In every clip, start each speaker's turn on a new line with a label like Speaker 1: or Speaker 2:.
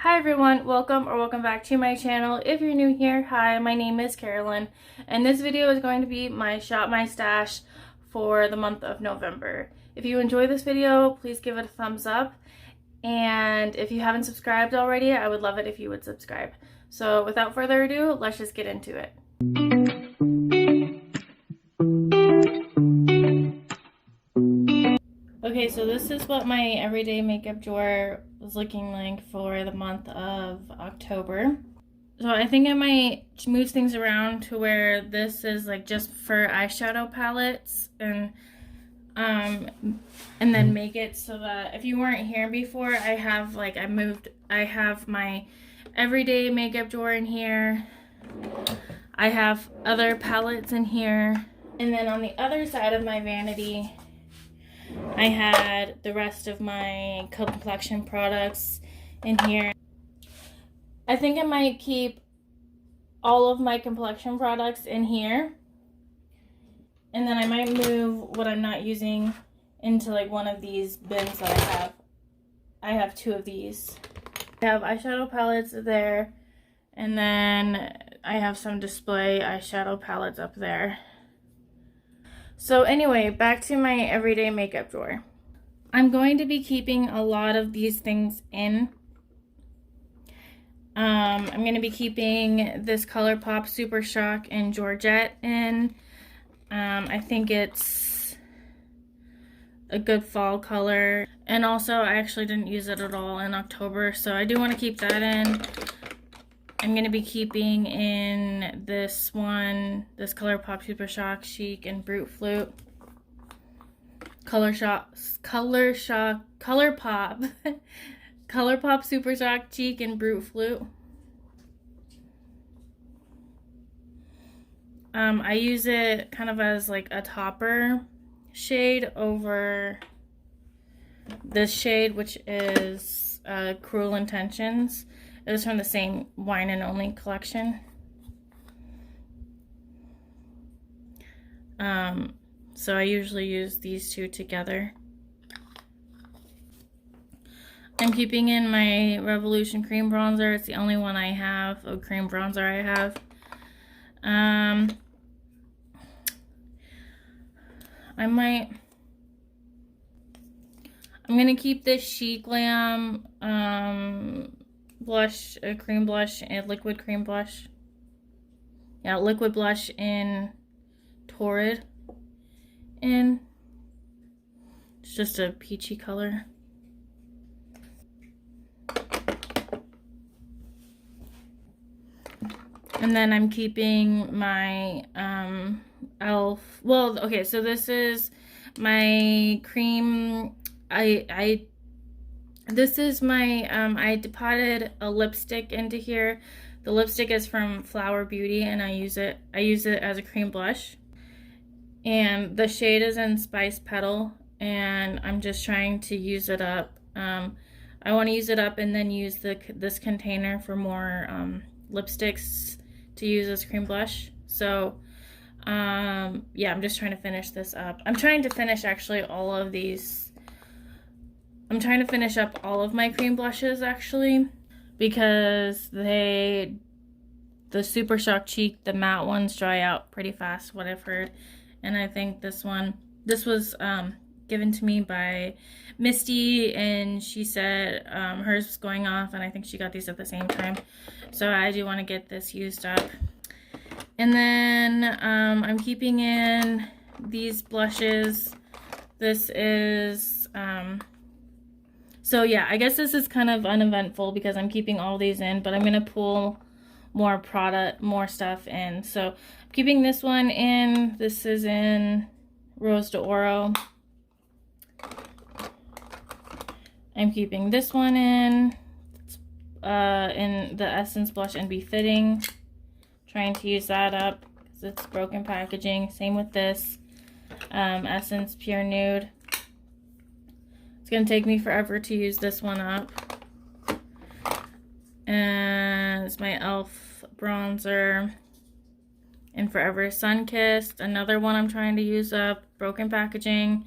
Speaker 1: Hi everyone, welcome back to my channel. If you're new here, hi, my name is Carolyn, and this video is going to be my Shop My Stash for the month of November. If you enjoy this video, please give it a thumbs up, and if you haven't subscribed already, I would love it if you would subscribe. So without further ado, let's just get into it. Okay, so this is what my everyday makeup drawer was looking like for the month of October. So I think I might move things around to where this is like just for eyeshadow palettes and then make it so that if you weren't here before, I have my everyday makeup drawer in here. I have other palettes in here. And then on the other side of my vanity, I had the rest of my complexion products in here. I think I might keep all of my complexion products in here. And then I might move what I'm not using into like one of these bins that I have. I have two of these. I have eyeshadow palettes there. And then I have some display eyeshadow palettes up there. So anyway, back to my everyday makeup drawer. I'm going to be keeping a lot of these things in. I'm going to be keeping this ColourPop Super Shock in Georgette in. I think it's a good fall color. And also, I actually didn't use it at all in October, so I do want to keep that in. I'm going to be keeping in this one, this ColourPop Super Shock Chic and Brute Flute. ColourPop Super Shock Cheek and Brute Flute. I use it kind of as like a topper shade over this shade, which is Cruel Intentions. It was from the same Wine and Only collection. So I usually use these two together. I'm keeping in my Revolution Cream Bronzer. It's the only one I have, a cream bronzer I have. I'm gonna keep this Chic Glam blush, a cream blush, and liquid cream blush. Yeah, liquid blush in Torrid. And it's just a peachy color. And then I'm keeping my e.l.f. Well, okay, so this is my cream. This is my, I deposited a lipstick into here. The lipstick is from Flower Beauty, and I use it as a cream blush. And the shade is in Spice Petal, and I'm just trying to use it up. I want to use it up and then use this container for more lipsticks to use as cream blush. So, yeah, I'm just trying to finish this up. I'm trying to finish actually all of these. I'm trying to finish up all of my cream blushes actually, because the Super Shock Cheek, the matte ones, dry out pretty fast, what I've heard. And I think this was given to me by Misty, and she said hers was going off, and I think she got these at the same time. So I do want to get this used up. And then I'm keeping in these blushes. This is so yeah, I guess this is kind of uneventful because I'm keeping all these in, but I'm gonna pull more stuff in. So I'm keeping this one in. This is in Rose d'Oro. I'm keeping this one in the Essence Blush and Be Fitting. Trying to use that up because it's broken packaging. Same with this Essence Pure Nude. It's going to take me forever to use this one up. And it's my e.l.f. bronzer in Forever Sunkissed. Another one I'm trying to use up. Broken packaging.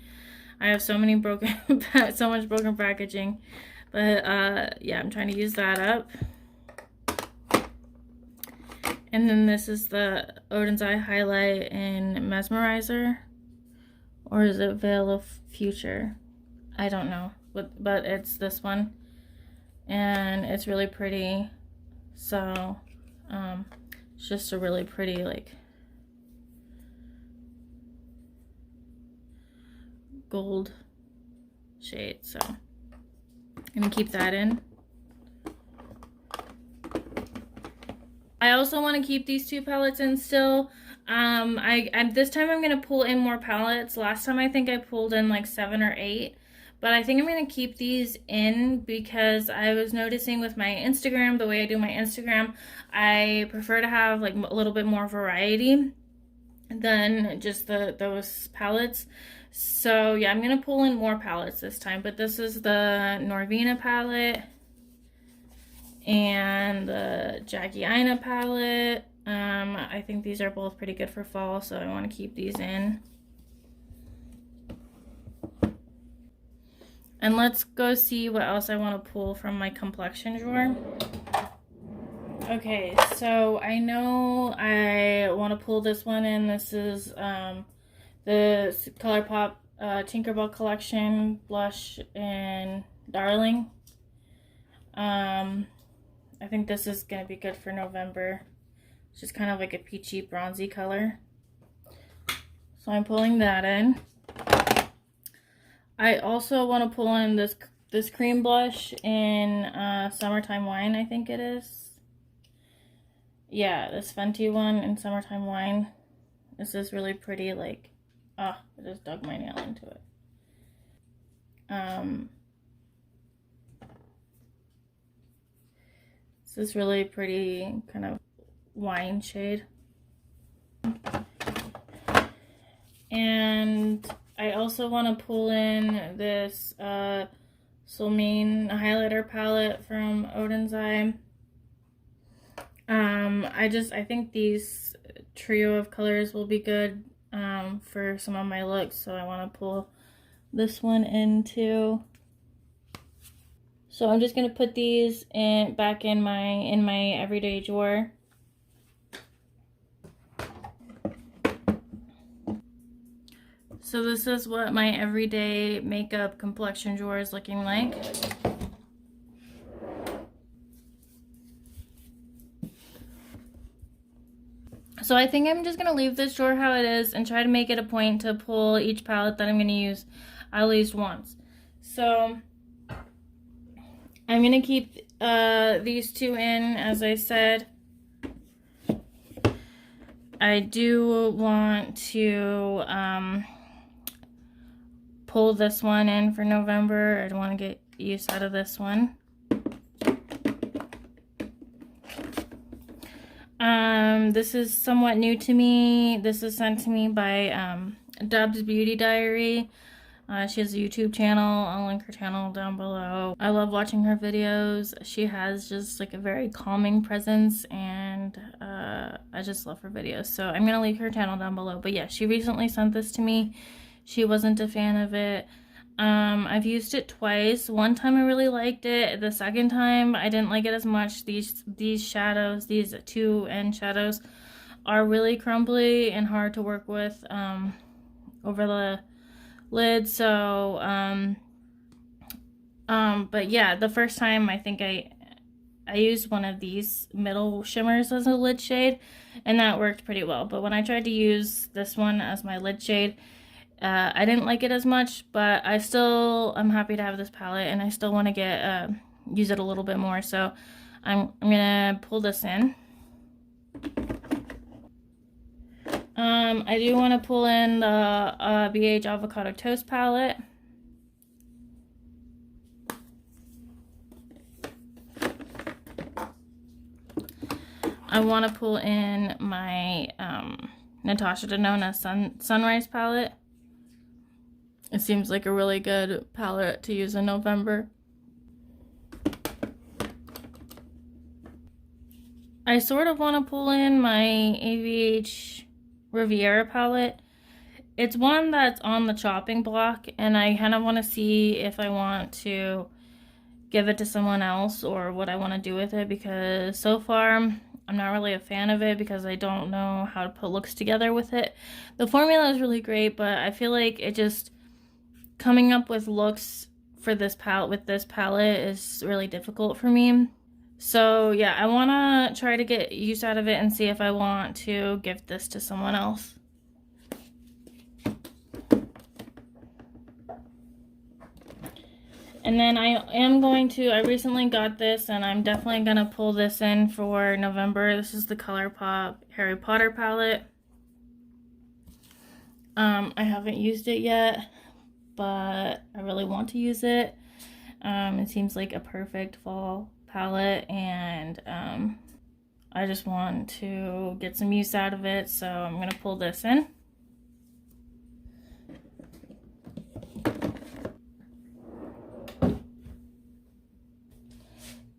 Speaker 1: I have so much broken packaging. But yeah, I'm trying to use that up. And then this is the Odin's Eye highlight in Mesmerizer, or is it Veil of Future? I don't know, but it's this one, and it's really pretty. So it's just a really pretty like gold shade, so I'm gonna keep that in. I also want to keep these two palettes in still. This time I'm gonna pull in more palettes. Last time I think I pulled in like 7 or 8, but I think I'm gonna keep these in because I was noticing with my Instagram, the way I do my Instagram, I prefer to have like a little bit more variety than just those palettes. So yeah, I'm gonna pull in more palettes this time, but this is the Norvina palette and the Jackie Aina palette. I think these are both pretty good for fall, so I want to keep these in. And let's go see what else I want to pull from my complexion drawer. Okay, so I know I want to pull this one in. This is the ColourPop Tinkerbell collection blush in Darling. I think this is going to be good for November. It's just kind of like a peachy bronzy color. So I'm pulling that in. I also want to pull in this cream blush in Summertime Wine, I think it is. Yeah, this Fenty one in Summertime Wine. This is really pretty, like, I just dug my nail into it. This is really pretty kind of wine shade. And I also want to pull in this Soulmane highlighter palette from Odin's Eye. I think these trio of colors will be good for some of my looks, so I want to pull this one in too. So I'm just gonna put these back in my everyday drawer. So this is what my everyday makeup complexion drawer is looking like. So I think I'm just going to leave this drawer how it is and try to make it a point to pull each palette that I'm going to use at least once. So I'm going to keep these two in, as I said. I do want to pull this one in for November. I don't want to get use out of this one. This is somewhat new to me. This is sent to me by Dub's Beauty Diary. She has a YouTube channel. I'll link her channel down below. I love watching her videos. She has just like a very calming presence, and I just love her videos. So I'm gonna link her channel down below. But yeah, she recently sent this to me. She wasn't a fan of it. I've used it twice. One time I really liked it. The second time I didn't like it as much. These shadows, these 2N shadows, are really crumbly and hard to work with over the lid. So but yeah, the first time I think I used one of these middle shimmers as a lid shade, and that worked pretty well. But when I tried to use this one as my lid shade, I didn't like it as much, but I'm happy to have this palette, and I still want to use it a little bit more. So I'm gonna pull this in. I do want to pull in the BH Avocado Toast palette. I want to pull in my Natasha Denona Sunrise palette. It seems like a really good palette to use in November. I sort of want to pull in my AVH Riviera palette. It's one that's on the chopping block, and I kind of want to see if I want to give it to someone else or what I want to do with it, because so far I'm not really a fan of it because I don't know how to put looks together with it. The formula is really great, but I feel like it just coming up with looks for this palette with this palette is really difficult for me. So yeah, I want to try to get use out of it and see if I want to give this to someone else. And then I recently got this, and I'm definitely going to pull this in for November. This is the ColourPop Harry Potter palette. I haven't used it yet, but I really want to use it. It seems like a perfect fall palette, and I just want to get some use out of it, so I'm going to pull this in.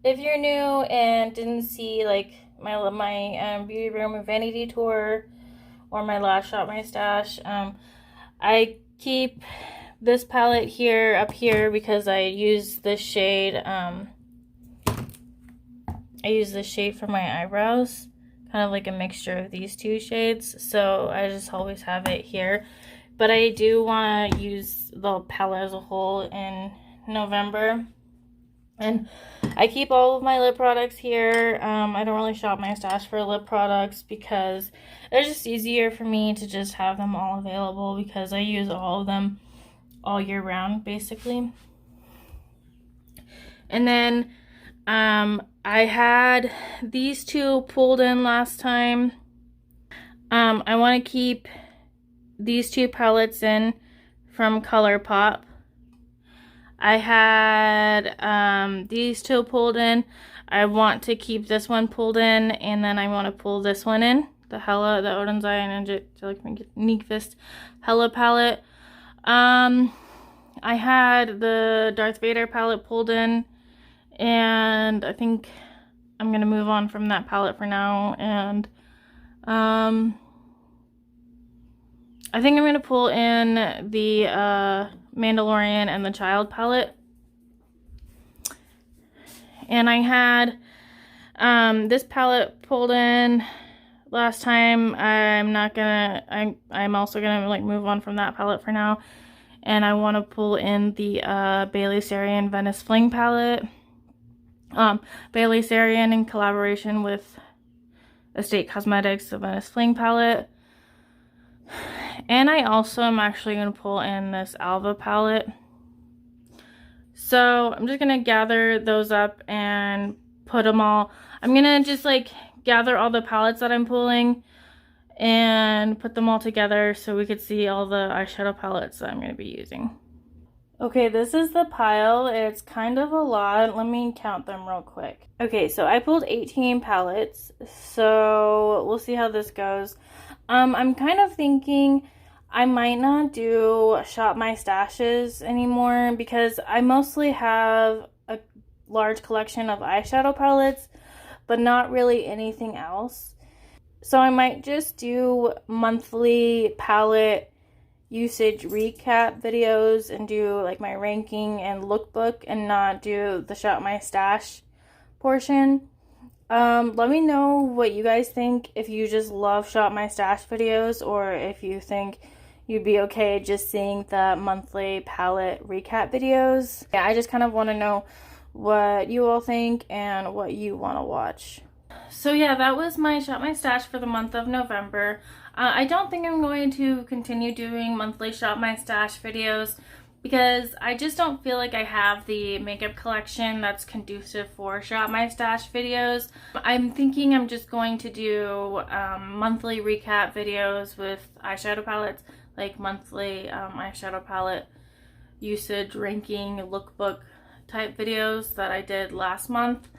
Speaker 1: If you're new and didn't see like my beauty room vanity tour or my last Shop My Stash, I keep this palette here up here because I use this shade. I use this shade for my eyebrows, kind of like a mixture of these two shades. So I just always have it here. But I do want to use the palette as a whole in November. And I keep all of my lip products here. I don't really shop my stash for lip products because it's just easier for me to just have them all available because I use all of them all year round, basically. And then I had these two pulled in last time. I want to keep these two palettes in from ColourPop. I had these two pulled in. I want to keep this one pulled in, and then I want to pull this one in. The Odin's Eye and Angelic Nyqvist Hella palette. I had the Darth Vader palette pulled in, and I think I'm going to move on from that palette for now. And I think I'm going to pull in the Mandalorian and the Child palette. And I had this palette pulled in last time. I'm also gonna like move on from that palette for now, and I want to pull in the Bailey Sarian Venice Fling palette. Bailey Sarian in collaboration with Estate Cosmetics, the Venice Fling palette. And I also am actually going to pull in this Alva palette. So I'm just going to gather those up and put them all. I'm going to just like gather all the palettes that I'm pulling and put them all together so we could see all the eyeshadow palettes that I'm going to be using. Okay, this is the pile. It's kind of a lot. Let me count them real quick. Okay, so I pulled 18 palettes. So we'll see how this goes. I'm kind of thinking I might not do Shop My Stashes anymore because I mostly have a large collection of eyeshadow palettes, but not really anything else. So I might just do monthly palette usage recap videos and do like my ranking and lookbook and not do the Shop My Stash portion. Let me know what you guys think, if you just love Shop My Stash videos or if you think you'd be okay just seeing the monthly palette recap videos. Yeah, I just kind of want to know what you all think and what you want to watch. So yeah, that was my Shop My Stash for the month of November. I don't think I'm going to continue doing monthly Shop My Stash videos because I just don't feel like I have the makeup collection that's conducive for Shop My Stash videos. I'm thinking I'm just going to do monthly recap videos with eyeshadow palettes, like monthly eyeshadow palette usage, ranking, lookbook type videos that I did last month.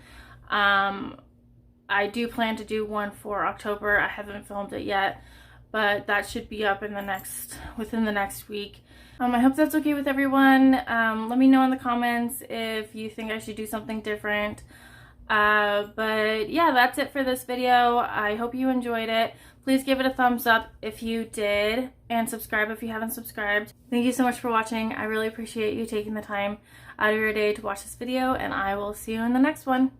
Speaker 1: I do plan to do one for October. I haven't filmed it yet, but that should be up in within the next week. I hope that's okay with everyone. Let me know in the comments if you think I should do something different. But yeah, that's it for this video. I hope you enjoyed it. Please give it a thumbs up if you did, and subscribe if you haven't subscribed. Thank you so much for watching. I really appreciate you taking the time out of your day to watch this video, and I will see you in the next one.